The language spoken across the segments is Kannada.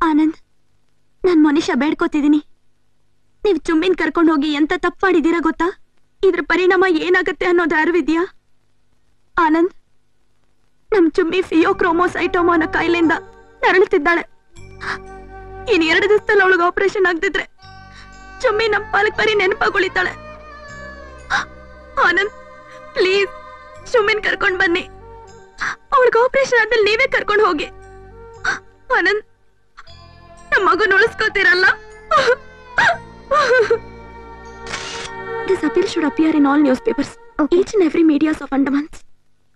ಆನಂದ್, ನಾನ್ ಮನುಷ್ಯ ಬೇಡ್ಕೋತಿದ್ದೀನಿ. ನೀವ್ ಚುಮ್ಮಿನ್ ಕರ್ಕೊಂಡು ಹೋಗಿ ಎಂತ ತಪ್ಪು ಮಾಡಿದೀರಾ ಗೊತ್ತಾ? ಇದ್ರ ಪರಿಣಾಮ ಏನಾಗತ್ತೆ ಅನ್ನೋದು ಅರಿವಿದ್ಯಾ? ಆನಂದ್, ನಮ್ ಚುಮ್ಮಿ ಫಿಯೋಕ್ರೋಮೋಸೈಟೋಮಾ ಅನ್ನೋ ಕಾಯಿಲೆಯಿಂದ ನರಳುತ್ತಿದ್ದಾಳೆ. ಇನ್ 2 ದಿವಸದಲ್ಲಿ ಅವಳಿಗೆ ಆಪರೇಷನ್ ಆಗ್ತಿದ್ರೆ ಚುಮ್ಮಿ ನಮ್ ಪಾಲಕ್ ಬರೀ ನೆನಪಾಗುಳಿತಾಳೆ. ಆನಂದ್, ಪ್ಲೀಸ್ ಚುಮ್ಮಿನ್ ಕರ್ಕೊಂಡ್ ಬನ್ನಿ. ಅವಳಿಗೆ ಆಪರೇಷನ್ ಆದ್ಮೇಲೆ ನೀವೇ ಕರ್ಕೊಂಡು ಹೋಗಿ. ಆನಂದ್, ನಮ್ಮ ಮಗುನ ಉಳಿಸ್ಕೋತೀರಲ್ಲ? This appeal should appear in all newspapers, each and every medias of Andamans.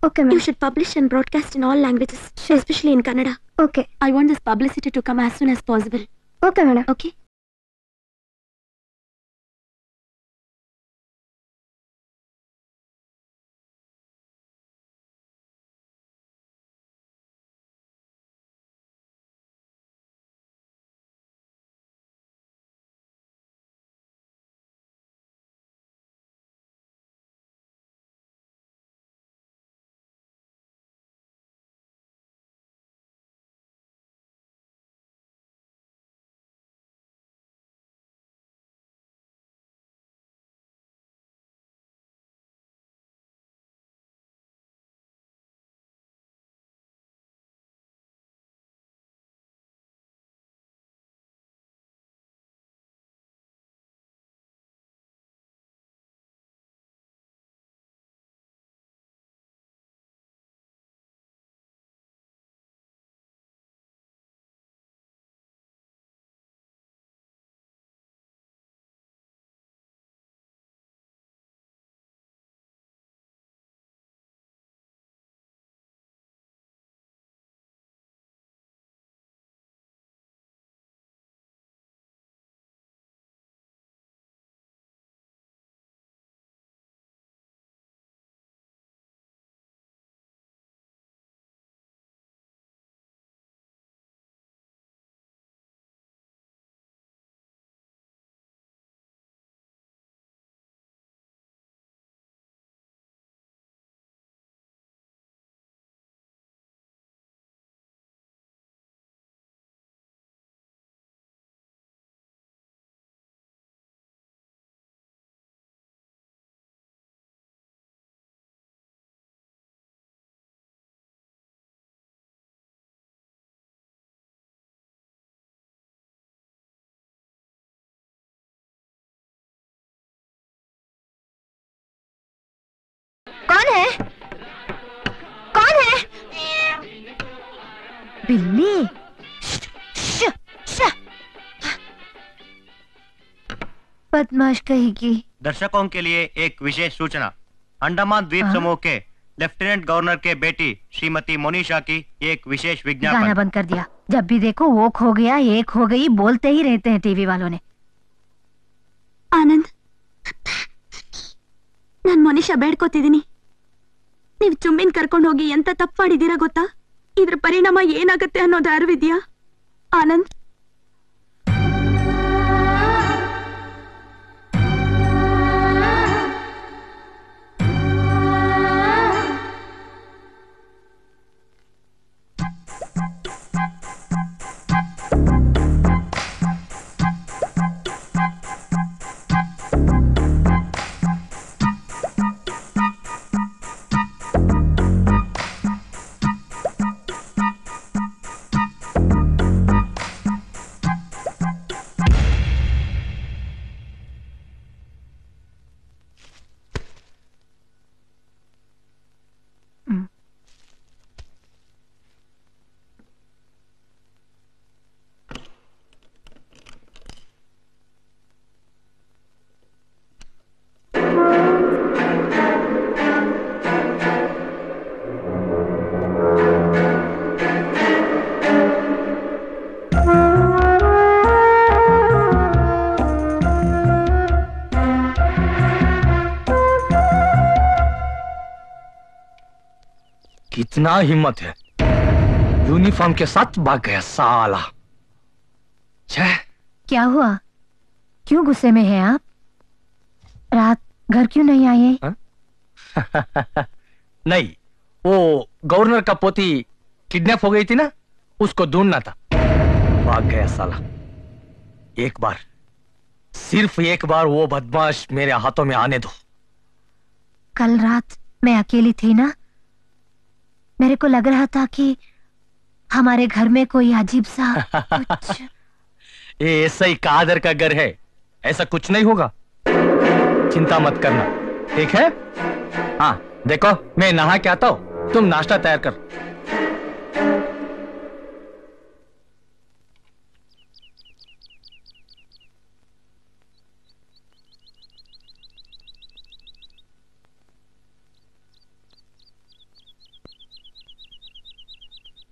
Okay, ma'am. You should publish and broadcast in all languages, especially in Kannada. Okay. I want this publicity to come as soon as possible. Okay, madam. Okay? कौन है? कौन है? बिल्ली। बदमाश कहेगी। दर्शकों के लिए एक विशेष सूचना। अंडमान द्वीप समूह के लेफ्टिनेंट गवर्नर के बेटी श्रीमती मोनिशा की एक विशेष विज्ञापन। गाना बंद कर दिया। जब भी देखो वो खो गया, ये खो गई, बोलते ही रहते हैं टीवी वालों ने। ಆನಂದ್, ನಾನ್ ಮನುಷ್ಯ ಬೇಡ್ಕೋತಿದ್ದೀನಿ. ನೀವ್ ಚುಮ್ಮಿನ್ ಕರ್ಕೊಂಡು ಹೋಗಿ ಎಂತ ತಪ್ಪು ಮಾಡಿದೀರಾ ಗೊತ್ತಾ? ಇದ್ರ ಪರಿಣಾಮ ಏನಾಗತ್ತೆ ಅನ್ನೋದು ಅರಿವಿದ್ಯಾ? ಆನಂದ್, कितना हिम्मत है, यूनिफॉर्म के साथ भाग गया साला। क्या हुआ? क्यों गुस्से में हैं आप? रात घर क्यों नहीं आए? नहीं, वो गवर्नर का पोती किडनैप हो गई थी ना, उसको ढूंढना था। भाग गया साला। एक बार, सिर्फ एक बार वो बदमाश मेरे हाथों में आने दो। कल रात मैं अकेली थी ना, मेरे को लग रहा था कि हमारे घर में कोई अजीब सा कुछ। ये ऐसा ही कादर का घर है, ऐसा कुछ नहीं होगा, चिंता मत करना, ठीक है? हाँ देखो, मैं नहा के आता हूं, तुम नाश्ता तैयार कर।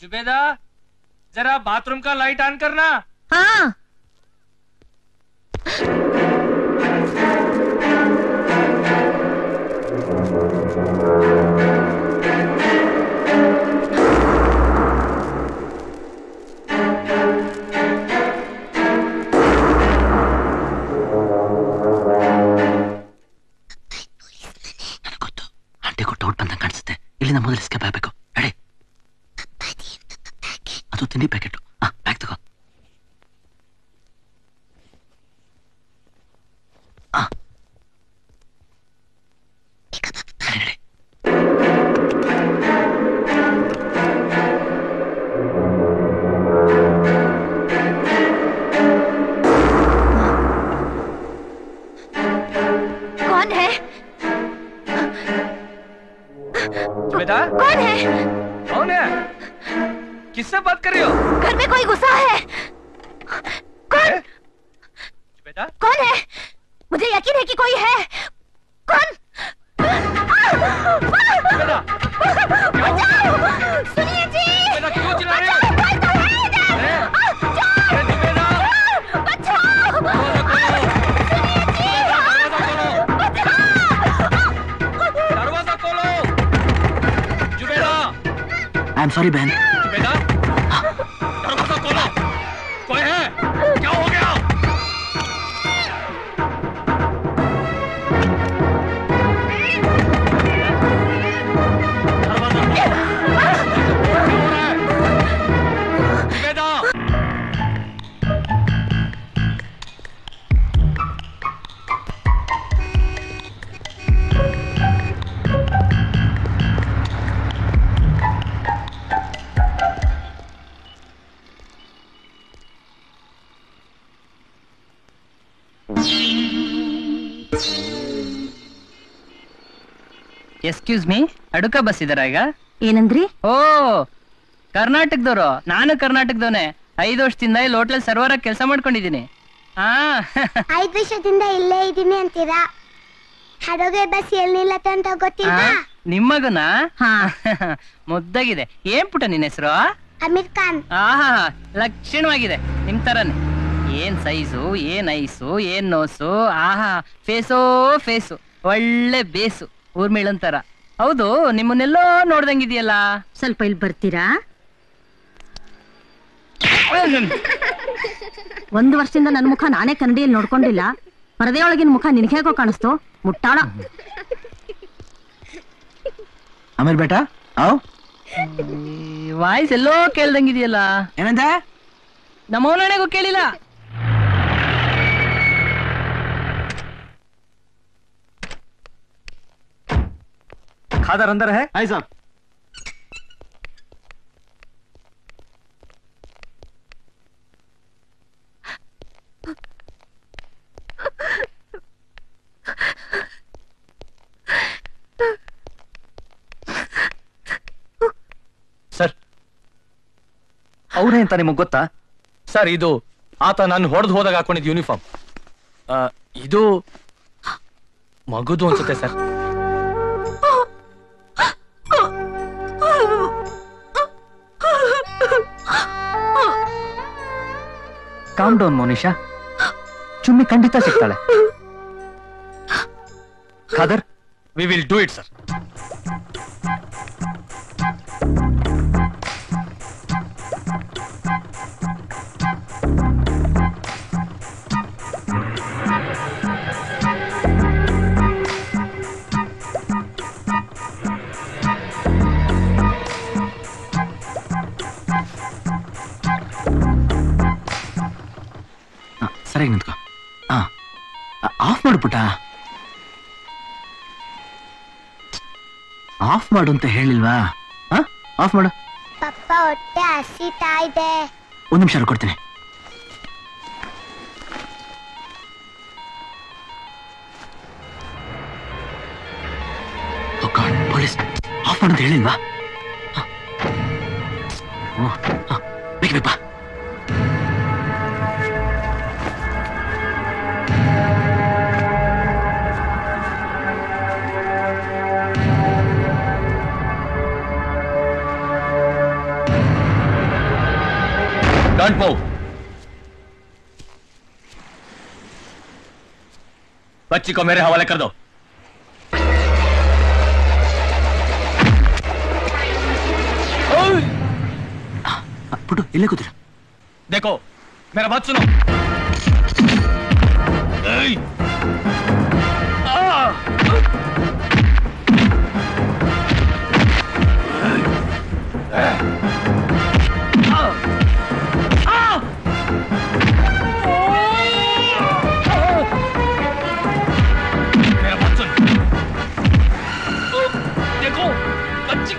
जुबेदा, जरा बाथरूम का लाइट ऑन करना। हाँ। ಆಂಟಿ ಕೊಟ್ಟು ಔಟ್ ಬಂದಂಗೆ ಕಾಣಿಸುತ್ತೆ, ಇಲ್ಲಿಂದ ಮೊದಲು ಎಸ್ಕೇಪ್ ಆಗಬೇಕು. ರೆಡಿ? ಅದು ತಿಂಡಿ ಪ್ಯಾಕೆಟ್. ಬ್ಯಾಗ್ ತಗೋ. ರೆಡಿ. कौन है? जुबेदा, कौन है? कौन है? किससे बात कर रही हो? घर में कोई गुस्सा है। कौन? जुबेदा, कौन है? मुझे यकीन है कि कोई है। कौन? जुबेदा, सुनिए जी। जुबेदा क्यों चिल्ला रहे हो? कोई तो है इधर। अरे जुबेदा, बचाओ। सुनिए जी। दरवाजा खोलो। जुबेदा, आई एम सॉरी बहन। जुबेदा, दरवाजा खोलो। कोई है? क्या हो गया? ಎಕ್ಸ್ಕ್ಯೂಸ್ ಮೀ, ಅಡುಕ ಬಸ್ ಇದರ ಈಗ? ಏನಂದ್ರಿ? ಓ, ಕರ್ನಾಟಕದವರು. ನಾನು ಕರ್ನಾಟಕದವನೇ. 5 ವರ್ಷದಿಂದ ಇಲ್ಲಿ ಹೋಟ್ಲಲ್ಲಿ ಸರ್ವರ್ ಆಗಿ ಕೆಲಸ ಮಾಡ್ಕೊಂಡಿದ್ದೀನಿ. 5 ವರ್ಷದಿಂದ ಇಲ್ಲೇ ಇದ್ದೀನಿ ಅಂತೀರಾ? ಹಡೋಗೆ ಬಸ್ ಎಲ್ಲಿ ನಿಲ್ಲತ್ತೆ ಅಂತ ಗೊತ್ತಿಲ್ವಾ? ನಿಮ್ಮಗನ? ಹಾ. ಮುದ್ದಾಗಿದೆ. ಏನ್ ಪುಟ ನಿನ್ನ ಹೆಸರು? ಅಮೀರ್ ಖಾನ್. ಆಹಾ, ಲಕ್ಷಣವಾಗಿದೆ. ನಿಮ್ ತರನೇ. ಏನ್ ಸೈಜು, ಏನ್ ಐಸು, ಏನ್ ನೋಸು. ಆಹಾ, ಫೇಸು ಒಳ್ಳೆ ಬೇಸು, ಊರ್ಮಿಳಂತರ. ಹೌದು, ನಿಮ್ಮನ್ನೆಲ್ಲೋ ನೋಡ್ದಂಗಿದೆಯಲ್ಲ. ಸ್ವಲ್ಪ ಇಲ್ಲಿ ಬರ್ತೀರಾ? 1 ವರ್ಷದಿಂದ ನನ್ನ ಮುಖ ನಾನೇ ಕನ್ನಡಿಯಲ್ಲಿ ನೋಡ್ಕೊಂಡಿಲ್ಲ. ಪರದೆಯೊಳಗಿನ ಮುಖ ನಿನಗೆ ಹೇಗೋ ಕಾಣಿಸ್ತು, ಮುಟ್ಟಾಳ. ಅಮೀರ್ ಬೇಟಾ, ವಾಯ್ಸ್ ಎಲ್ಲೋ ಕೇಳ್ದಂಗಿದೆಯಲ್ಲ. ಏನಂದ? ನಮ್ಮ ಅವನಣೆಗೂ ಕೇಳಿಲ್ಲ. खादर अंदर है? हाय साहब। ಸರ್, ಅವ್ರೇ ಅಂತ ನಿಮಗ್ ಗೊತ್ತಾ? ಸರ್, ಇದು ಆತ ನಾನು ಹೊಡೆದು ಹೋದಾಗ ಹಾಕೊಂಡಿದ್ ಯೂನಿಫಾರ್ಮ್. ಇದು ಮಗುದು ಅನ್ಸುತ್ತೆ sir. Calm down Monisha, Chummi ಖಂಡಿತ ಸಿಗ್ತಾಳೆ. Khader, we will do it sir. ಸರಿಯಾಗಿ ನಿಂತ್ಕೋ. ಆಫ್ ಮಾಡು ಪುಟ. ಆಫ್ ಮಾಡು ಅಂತ ಹೇಳಿಲ್ವಾ? ಆಫ್ ಮಾಡು. ಪಪ್ಪ ಹೊಟ್ಟೆ ಹಸಿತಾ ಇದೆ. 1 ನಿಮಿಷ ಕೊಡ್ತೀನಿ. ಪೊಲೀಸ್ ಆಫ್ ಮಾಡು ಅಂತ ಹೇಳಿಲ್ವಾ? ಬೇಗ ಬಾ. Don't move. बच्ची को मेरे हवाले कर दो. पुटू इल्ले कूतिरो. देखो मेरा बात सुनो. देखो बच्ची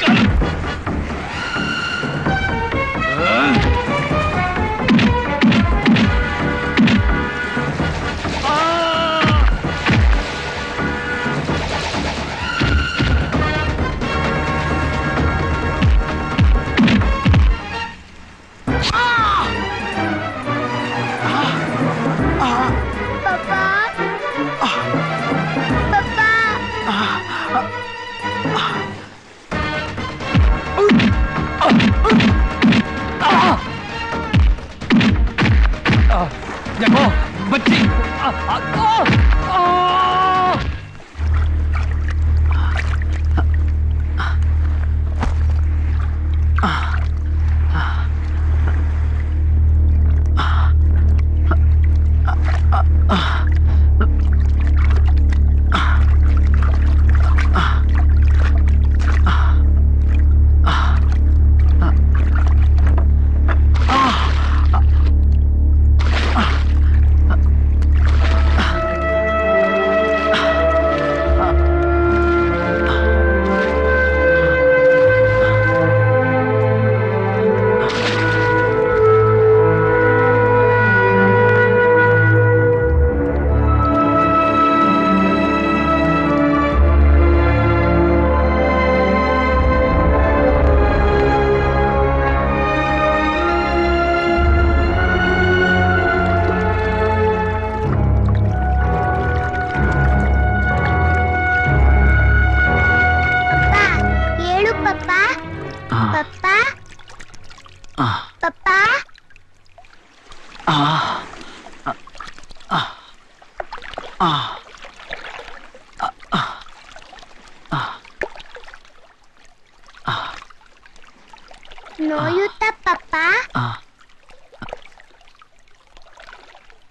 ನೋಯುತ್ತಾ ಪಪ್ಪ?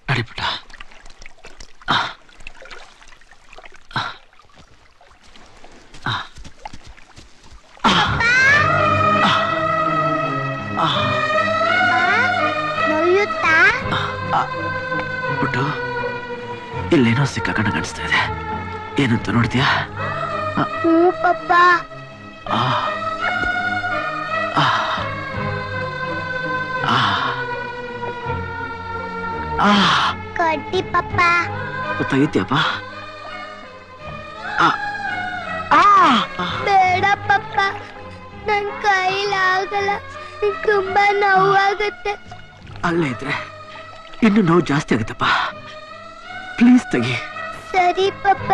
ನಡಿ ಪುಟ್ಟ. ನೋಯುತ್ತಾ? ಪುಟ್ಟು ಇಲ್ಲೇನೋ ಸಿಕ್ಕಾಕಂಡ ಕಾಣಿಸ್ತಾ ಇದೆ. ಏನಂತ ನೋಡ್ತೀಯಾ? ಹ್ಞೂ ಪಪ್ಪ. ಕಡ್ಡಿ ಪಪ್ಪ. ಗೊತ್ತಾಗಿತ್ಯಪ್ಪ? ಬೇಡ ಪಪ್ಪ, ನನ್ ಕೈಲಾಗಲ್ಲ, ತುಂಬಾ ನೋವಾಗುತ್ತೆ. ಅಲ್ಲೇ ಇದ್ರೆ ಇನ್ನು ನೋವು ಜಾಸ್ತಿ ಆಗುತ್ತಪ್ಪ. ಪ್ಲೀಸ್ ತೆಗಿ. ಸರಿ ಪಪ್ಪ.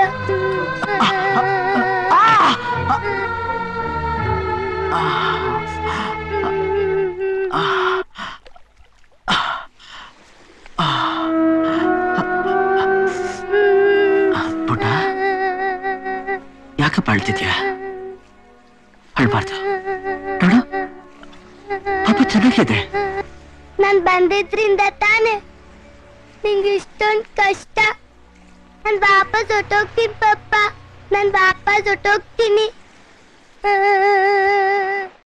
ಪುಟ್ಟ ಯಾಕಪ್ಪ ಅಳ್ತಿದ್ಯಾ? ಅಳ್ಬಾರ್ದು ನೋಡು, ಪಾಪ ಚೆನ್ನಾಗಿದೆ. ನಾನ್ ಬಂದಿದ್ರಿಂದ ತಾನೆ ನಿಂಗೆ ಇಷ್ಟೊಂದು ಕಷ್ಟ. ನಾನ್ ವಾಪಸ್ ಹೊಟ್ಟೋಗ್ತೀನಿ ಪಪ್ಪ, ನಾನ್ ವಾಪಸ್ ಹೊಟ್ಟೋಗ್ತೀನಿ.